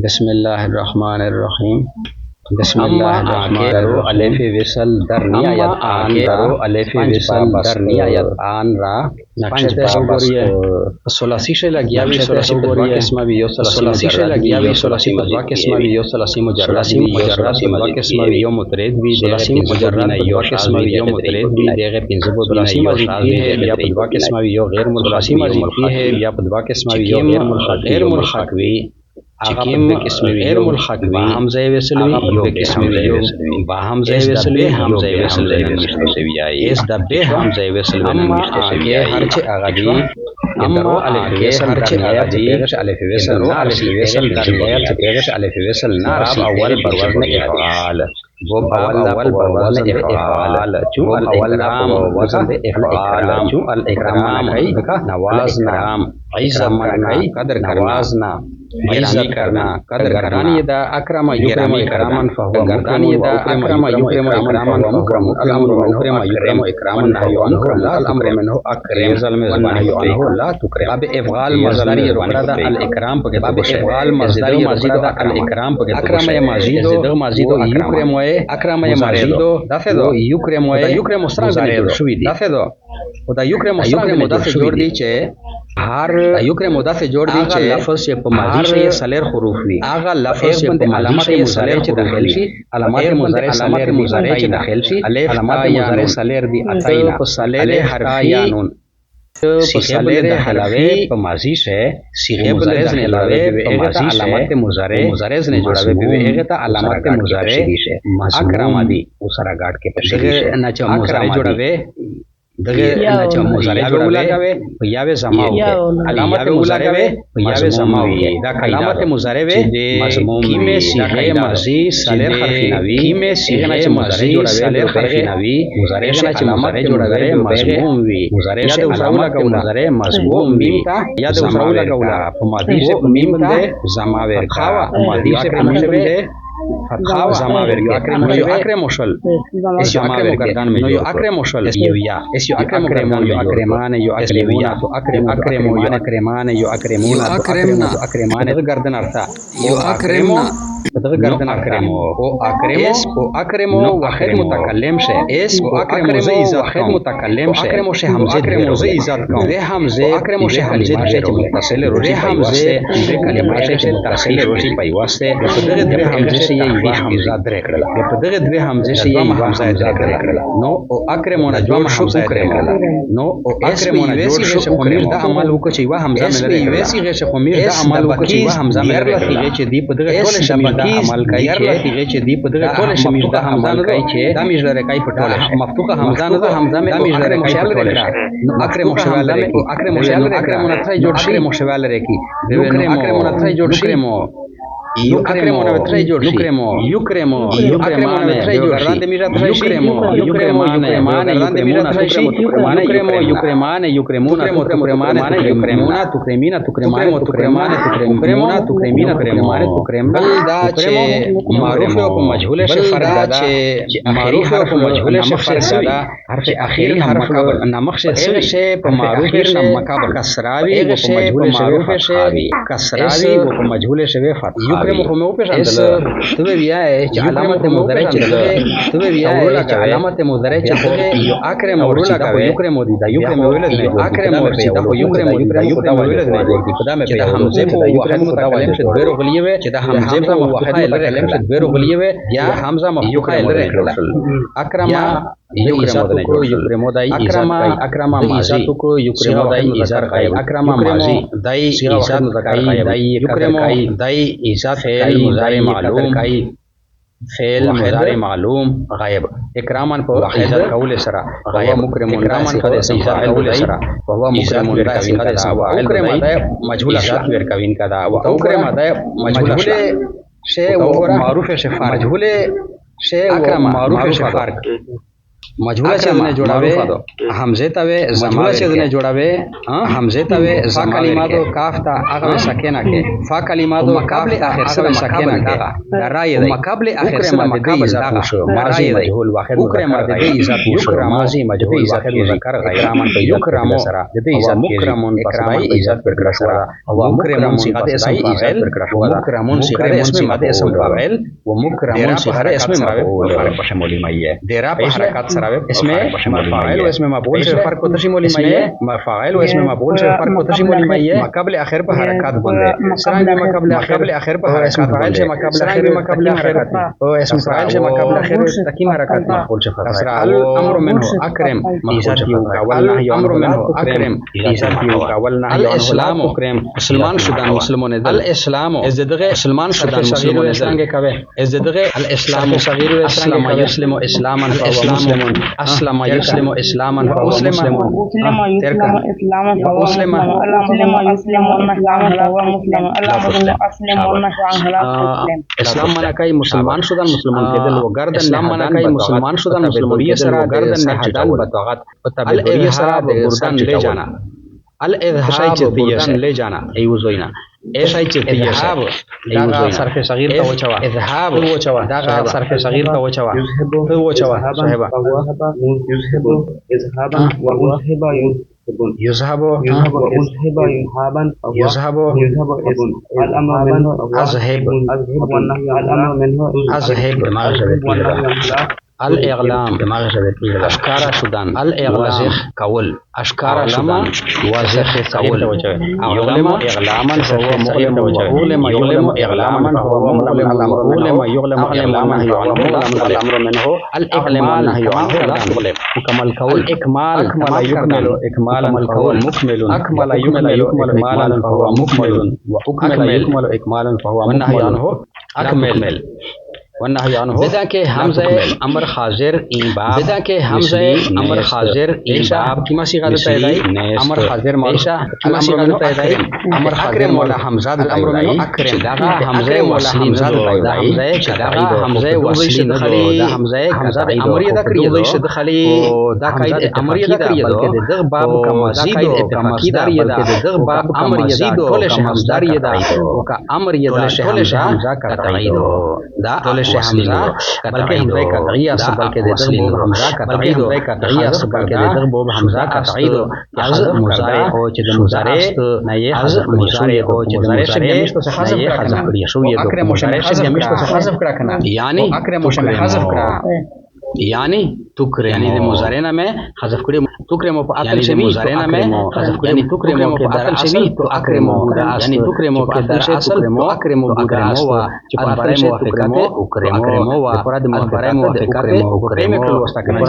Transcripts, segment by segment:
बिस्मिल्लाहिर्रहमानिर्रहीम। बिस्मिल्लाहिर्रहमानिर्रहीम। अलिफ विसल दर नियत आन रा अलिफ विसल दर नियत आन रा नक्शे बोरिए सोलासी से लगियावी सोलासी बोरिए किस्म भी यो सोलासी से लगियावी सोलासी मदवा किस्म भी यो सोलासी मुजर्रासी मुजर्रासी मदवा किस्म भी यो मुतरेद भी सोलासी मुजर्रात यो किस्म भी यो मुतरेद भी देगे पिंजबो सोलासी मजीदी है या पदवा किस्म भी यो गैर मुलासी मजीदी है या पदवा किस्म भी यो गैर मुलखवी चिकीम किस्म गैर मुलखवी हमज़े वसलवी यो किस्म यो हमज़े वसलवी हमज़े वसलवी इस दबे हमज़े वसलवी के हरचे आगादी अम्मा अलिफ वसल हरचे आगादी अलिफ वसल ना अलिफ वसल दरिया तेगश अलिफ वसल ना अव्वल बरवज़न इफ़आल वो अव्वल बरवज़न इफ़आल चू अल इकराम वज़न इफ़आल चू अल इकराम नवाज़ना इज़्ज़त कदर नवाज़ना इज़्ज़त करना कदर करना दा अकरमा युकरम इकरामन फहुवा गर्दानी दा अकरमा युकरम इकरामन फहुवा अल-अम्रु मिनहु युकरम इकरामन नहयु अन्हु ला अल-अम्रु मिनहु अकरम ज़ल्म ज़मानहयु अन्हु ला तुकरम अब इफ़आल मज़दारी रुकदा अल-इकराम पके अब इफ़आल मज़दारी रुकदा अल-इकराम पके अकरमा या मज़ीदो मज़ीदो युकरम वे अकरमा या मज़ीदो दाफेदो युकरम वे युकरम मुस्रा शुवी दाफेदो ओदा युकरम मुस्रा मुदाफ़ जोड़ दी चे हर युक्र मुदा से जोड़ दी चे लफ्ज़ से माजी से सलेर हुरूफ वी आगा लफ्ज़ से अलामत मुज़ारे चे दाखिल शी अलामत मुज़ारे चे दाखिल शी अलामत मुज़ारे सलेर दी अतैना सलेर हरफी नून सलेर हलावे माजी से सीगे मुज़ारेज़ ने लावे माजी अलामत मुज़ारे मुज़ारेज़ ने जोड़ावे बेवेगता अलामत मुज़ारे अकरामादी उसरा गाट के पशे ना च मुज़ारे जोड़ावे दगे नाचा मुज़ारे जोड़ावे यावे जमाओ अलामत मुज़ारे वे यावे जमाओ दा अलामत मुज़ारे वे मज़मूम में सीगे माजी सलेर हरफी नवी में सीगे नाचा मुज़ारे जोड़ावे सलेर हरफी नवी मुज़ारे नाचा मुज़ारे जोड़ावे मज़मूम वी मुज़ारे से अलामत का मुज़ारे मज़मूम मीम का या तो उज़राउला का मादी से मीम दे जमावे खावा मादी से मीम दे फ़तहा ज़मावेर यो अक्रमोशल इस यो अक्रमोगर्दान में यो अक्रमोशल यो या इस यो अक्रमोगर्दान यो अक्रमान यो अक्लेविया तो अक्रमो यो अक्रमान यो अक्रमूना अक्रमना अक्रमान गर्दन अर्था यो अक्रमो गर्दन अक्रमो ओ अक्रमो वाहिद मुतकल्लिम से इस ओ अक्रमो से वाहिद मुतकल्लिम से अक्रमो से हमज़े अक्रमो से इज़ात का रे हमज़े अक्रमो से हमज़े से मुतसिल रोटी हमज़े रे कलिमा से मुतसिल रोटी पाइवास्ते दरे हमज़े से ये हमज़ा दरे करला दरे दरे हमज़े से ये हमज़ा दरे करला नो ओ अक्रमो ना जो हमज़ा दरे करला नो ओ अक्रमो ना जो से खमीर दा अमल को चीवा हमज़ा में दरे वैसी से खमीर दा अमल को चीवा हमज़ा में दरे ये चे दीप दरे टोले शमीर दा अमल काई चे ये चे दीप दरे टोले शमीर दा अमल काई चे दामिज दरे काई पटोले मफ्तूका हमज़ा न हमज़ा में दामिज दरे काई पटोले अक्रमो शवाल रे अक्रमो ना थ्राई जोड़ अक्रमो शवाल रे की अक्रमो ना थ्राई जोड़ अक्रमो युक्रेमो ना थ्राई जोड़ युक्रेमो युक्रेमो युक्रेमो ना थ्राई जोड़ रांदे मिरा थ्राई युक्रेमो युक्रेमो माने युक्रेमो ना थ्राई माने युक्रेमो युक्रेमाने युक्रेमोना तुक्रेमाने युक्रेमोना तुक्रेमीना तुक्रेमाने तुक्रेमाने तुक्रेमोना तुक्रेमीना तुक्रेमाने तुक्रेमल दाचे मारूफ व मजहूल से फर्क दाचे मारूफ व मजहूल से फर्क दादा हर्फ आखिरी हर्फ नमक से मारूफ से मकाबर कसरावी व मजहूल से कसरावी व मजहूल से फतह युक्रेमो को में ऊपर अंदर तबे बिया है अलामत मुज़ारे चलते तबे बिया है अलामत मुज़ारे चलते यो अक्रम औरुला का युक्रेमो दी दा युक्रेमो वेलद ने अक्रमो पे दा युक्रेमो युक्रेमो वेलद ने जोड़ी खुदा में पे हमजे को वाहिद मुतकल्लिम से बेरो गलिए वे चे दा हमजे को वाहिद मुतकल्लिम से बेरो गलिए वे या हमजा मफयूका लरे अक्रमा युक्रेमो दाई अक्रमा माजी को युक्रेमो दाई इज़ार काई अक्रमा माजी दाई इज़ार काई दाई युक्रेमो दाई इज़ार फेल मुज़ारे मालूम काई फेल मुज़ारे मालूम गायब इकरामन पर इज़ार कौल सरा गायब मुकरमोन इकरामन पर इज़ार कौल सरा वह मुकरमोन का कविन का दा मुकरम है मजहूल शातिर कविन का दा मुकरम है मजहूल से वो मारूफ से फार मजहूल से अकरम मारूफ से फार مجهوله چې نه جوړاوي حمزه ته وې مجهوله چې نه جوړاوي حمزه ته وې فا کلماتو کاف ته هغه سکینه کې فا کلماتو مقابل اخر سره سکینه کې رای دی مقابل اخر سره مقابل ذات شو ماضی مجهول واحد مکرم د دې عزت یکرم ماضی مجهول واحد مذکر غیرامن په یکرم سره د دې عزت مکرمون پسای عزت پر کړه سره او مکرمون صيغه اسم فاعل مکرمون صيغه اسم فاعل و مکرمون صيغه اسم مفعول فرق شمولی مایه دیرا په حرکت سره اسم فاعل و اسم مفعول سے فرق کو تشمولی مایه فاعل و اسم مفعول سے فرق کو تشمولی مایه قبل اخر په حرکت باندې سرانګ قبل اخر په حرکت فاعل سے قبل اخر او اسم فاعل سے قبل اخر تکیم حرکت مفعول سے فرق الامر منه اکرم عزت یو اول نهی امر منه اکرم عزت یو اول نهی الاسلام اکرم مسلمان شدن مسلمان الاسلام از دغه مسلمان شدن مسلمان څنګه کوي از دغه الاسلام صغیر اسلام یسلم اسلاما فهو مسلم اسلم یسلم اسلاما فهو مسلم ترکا مسلم اسلام معنا کوي مسلمان شدن مسلمان کېدل و گردن اسلام معنا کوي مسلمان شدن مسلمان سره گردن نه هټل بتوغت پتابل سره گردن لے جانا الاذهاب گردن لے جانا ایو زوینا ایشای چې اذهاب دا صرف صغیر ته وچوا اذهاب وچوا دا صرف صغیر ته وچوا وچوا صاحب يذهب وذهب يذهب يذهب الامر منه اذهب اذهب الاعلام اشکارا شدن الاغلاق کول اشکارا شدن واضح کول یعلم اعلاما فهو مؤلم ويعلم اعلاما فهو مؤلم علم يعلم اعلاما يعلم الامر منه الاكمال مكمل كول اكمال يكمل اكمالا فهو مكمل اكمل يكمل اكمالا فهو مكمل واكمل يكمل اكمالا فهو والنهي عنه اكمل والنهي عنه بدا کہ حمزہ امر حاضر این باب بدا کہ حمزہ امر حاضر این باب کی صيغه پیدای امر حاضر معیشہ کی صيغه پیدای امر حاضر مولا حمزہ الامر من اکرم دا حمزہ مولا حمزہ پیدای دا حمزہ وصلی دخلی دا حمزہ امر یذکر یذ دخلی دا قید امر یذکر یذ دغ باب کا مزید اتفاقی دار یذ دغ باب امر یزید کل حمزہ یذ وک امر یذ کل حمزہ کا تایید دا حمزہ بلکہ حمزہ کا تغییر بلکہ دغ حمزہ کا تغییر کا تغییر بلکہ دغ حمزہ کا تغییر از مضارع او چې د مضارع نه یې حذف مضارع او چې د مضارع سے حذف کړی شو یې اکرم مشمع حذف کړه کنه یعنی اکرم مشمع حذف کړه یعنی تکرم یعنی د مضارع نه مې حذف کړی تکرم په اصل شی مضارع نه مې حذف کړی یعنی تکرم په اصل شی تو اکرم یعنی تکرم په اصل اصل تو اکرم وا چې په اصل شی تکرم وا پرد مفرم وفکر اکرم کلو واسطه کنه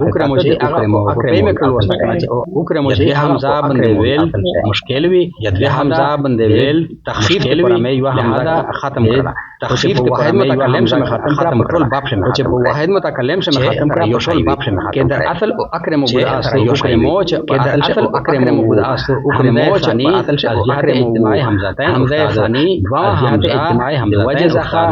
اکرم چې اکرم کلو واسطه کنه اکرم چې حمزه باندې ویل مشکل وی یذ حمزه باندې ویل تخفیف پر مې یو حمزه ختم کړه تخفیف په واحد متکلم سے ختم کړل باب سے چې په واحد متکلم سے ختم کړه یو شی باب سے کې در اصل اکرم مبداس یو شی موج کې در اصل اکرم مبداس اکرم ثانی اصل شی اکرم اجتماعي حمزتين حمزه ثانی دوا حمزه اجتماعي حمزه وجه زخا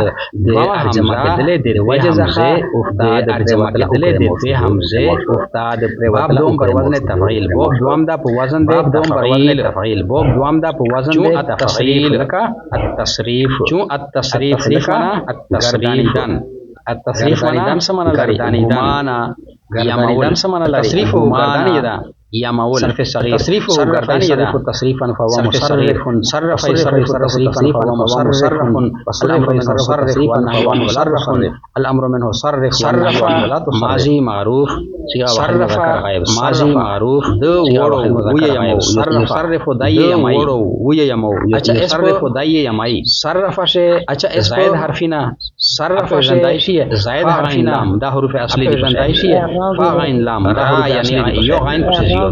دوا حمزه دلې د وجه زخا افتاد ارجمه دلې د حمزه افتاد باب دوم پر وزن تفعیل باب دوم دا په وزن د دوم پر وزن تفعیل باب دوم دا په وزن د تفعیل لك التصریف چون التصریف لکنا التصریفن التصریف دان سمانا لري معنا گردانیدن سمانا لري تصریف و گردانیدن یا مول صرف صغیر تصریف و گردانیدن تصریفا فهو مصرف صرف تصریفا فهو مصرف الامر منه صرف والنهي عنه صرف الامر منه صرف ماضی معروف صرف ماضی معروف دو ورو ویمو صرف دای یمو ویمو صرف دای یمای صرف شه اچھا زائد حرفینا صرف زندای شی زائد حرفینا دا حروف اصلی زندای شی فا غین لام را یعنی یو غین پسیو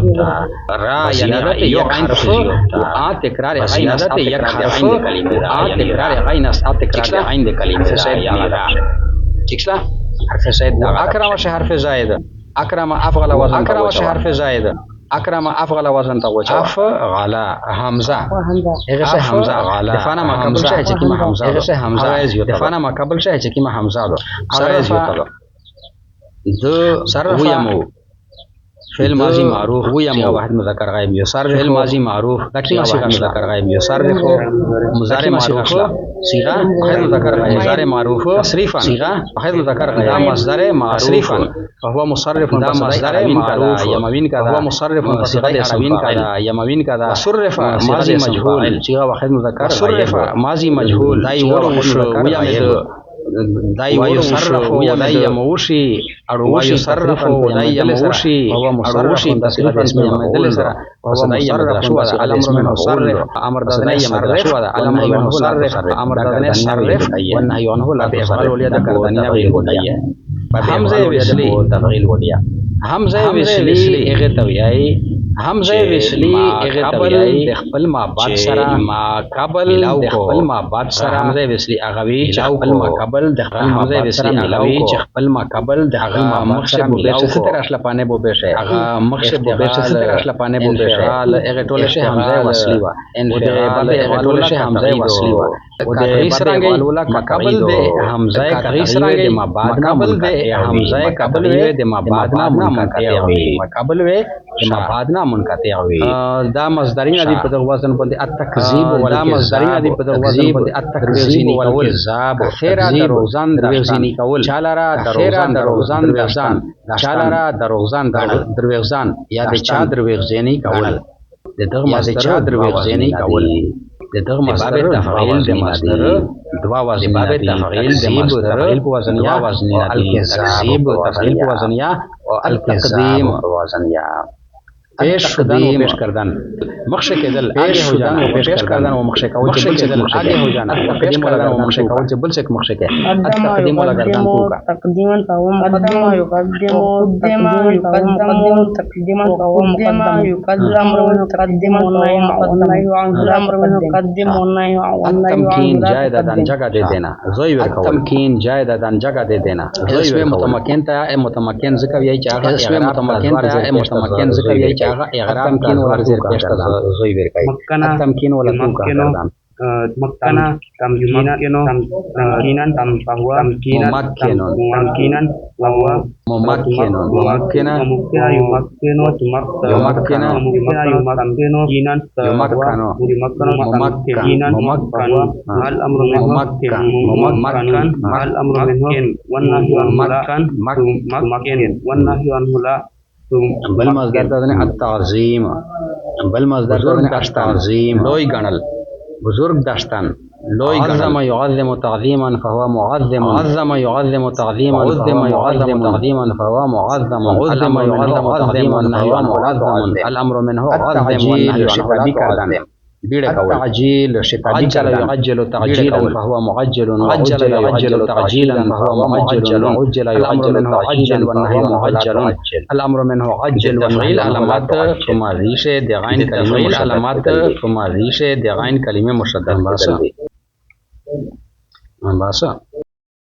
را یعنی یو غین پسیو آ تکرار غین است یک حرف آ تکرار غین است تکرار غین د کلمه یا را ٹھیک حرف زائد اکرم شه حرف زائد اکرم افغل وزن اکرم شه حرف زائد اکرم افغل وزن تا وچا افغلا حمزه هغه شه حمزه غلا دفانا ما قبل شه چې کیما حمزه هغه شه حمزه دفانا ما قبل شه چې کیما حمزه دو سره یو صرف فعل ماضی معروف صيغه واحد مذکر غائب يصرف فعل ماضی معروف صيغه واحد مذکر غائب يصرف مضارع معروف صيغه واحد مذکر غائب مضارع معروف تصريفا صيغه واحد مذکر غائب دا مصدر معروف فهو مصرف دا مصدر معروف يموين كذا هو مصرف صيغه اسمين كذا يموين كذا صرف ماضي مجهول صيغه واحد مذکر صرف ماضي مجهول دای ورش ويمد دای ويصرف ودای يموشي اروشي صرف ودای يموشي هو مصرف تصريفا اسم مدل سره وصدای يمصرف الامر من مصرف امر دای يمصرف الامر من مصرف امر دای صرف والنهي عنه لا تفعل وليد كردنيا ويغديا حمزه وصلي تفعيل وديا حمزه وصلي اغه تويای حمزه وصلي اغه تويای خپل ما بعد سره ما قبل خپل ما بعد سره حمزه وصلي اغوي خپل ما قبل د حمزه وصلي اغوي خپل ما قبل د هغه مخشب به ستر اصل پانه بو بشه هغه مخشب به ستر اصل پانه بو بشه اغه ټوله شه حمزه وصلي وا ان د اغه ټوله شه حمزه وصلي وا د سرنګ ولا قبل د حمزه کریس رنګ ما بعد قبل د حمزه قبل د ما بعد نه منقطع وي قبل و ما بعد نه منقطع وي دا مصدرین دي په دغه وزن باندې التکذیب ولا مصدرین دي په دغه وزن باندې التکذیب والکذاب خیره دروغجن دروغجنی کول چالرا دروغجن دروغجن چالرا دروغجن دروغجن یا د چا دروغجنی کول دغه مصدر دروغجنی کول دغه مصدر تفعیل د مصدر دوا وزن باب تفعیل د مصدر په وزن یا وزن الکذاب تفعیل په وزن یا التقدیم وزن یا پیش کردن مخشه کېدل آگے ہو جانا پیش کردن و مخشه کول چې بل څه آگے ہو جانا پیش کردن و مخشه کول چې بل څه مخشه کې التقدیم ولا گردان کوکا تقدیما فهو مقدم يقدم قدما يقدم تقديما فهو مقدم الامر متقدم والنهي عن الامر متقدم والنهي عن التمکین جائدادان جگہ دے دینا زوی ورکول التمکین جائدادان جگہ دے دینا زوی متمکن تا متمکن ذکر یہی چاہے اسم متمکن تا متمکن ذکر یہی چاہے اغرام کین ورزر پیش کردا زوی ورکای التمکین ولا کوکا گردان مكنا تمكينا فهو ممكنا وهو ممكن يمكن الامر والنهي عنه لا بل مصدر دادن التعظیم بل مصدر دادن التعظیم لوی گنل بزرگ داشتن لوی عظم يعظم تعظيما فهو معظم عظم يعظم تعظيما عظم يعظم تعظيما فهو معظم عظم يعظم تعظيما فهو معظم الامر منه عظم والنهي شفابي کردن التعجيل شفابي کردن يعجل تعجيلا فهو معجل عجل يعجل تعجيلا فهو معجل عجل يعجل منه عجل والنهي معجل الامر منه عجل والنهي علامات ثم ریشه د غین کلمه علامات ثم ریشه د غین کلمه مشدد باسا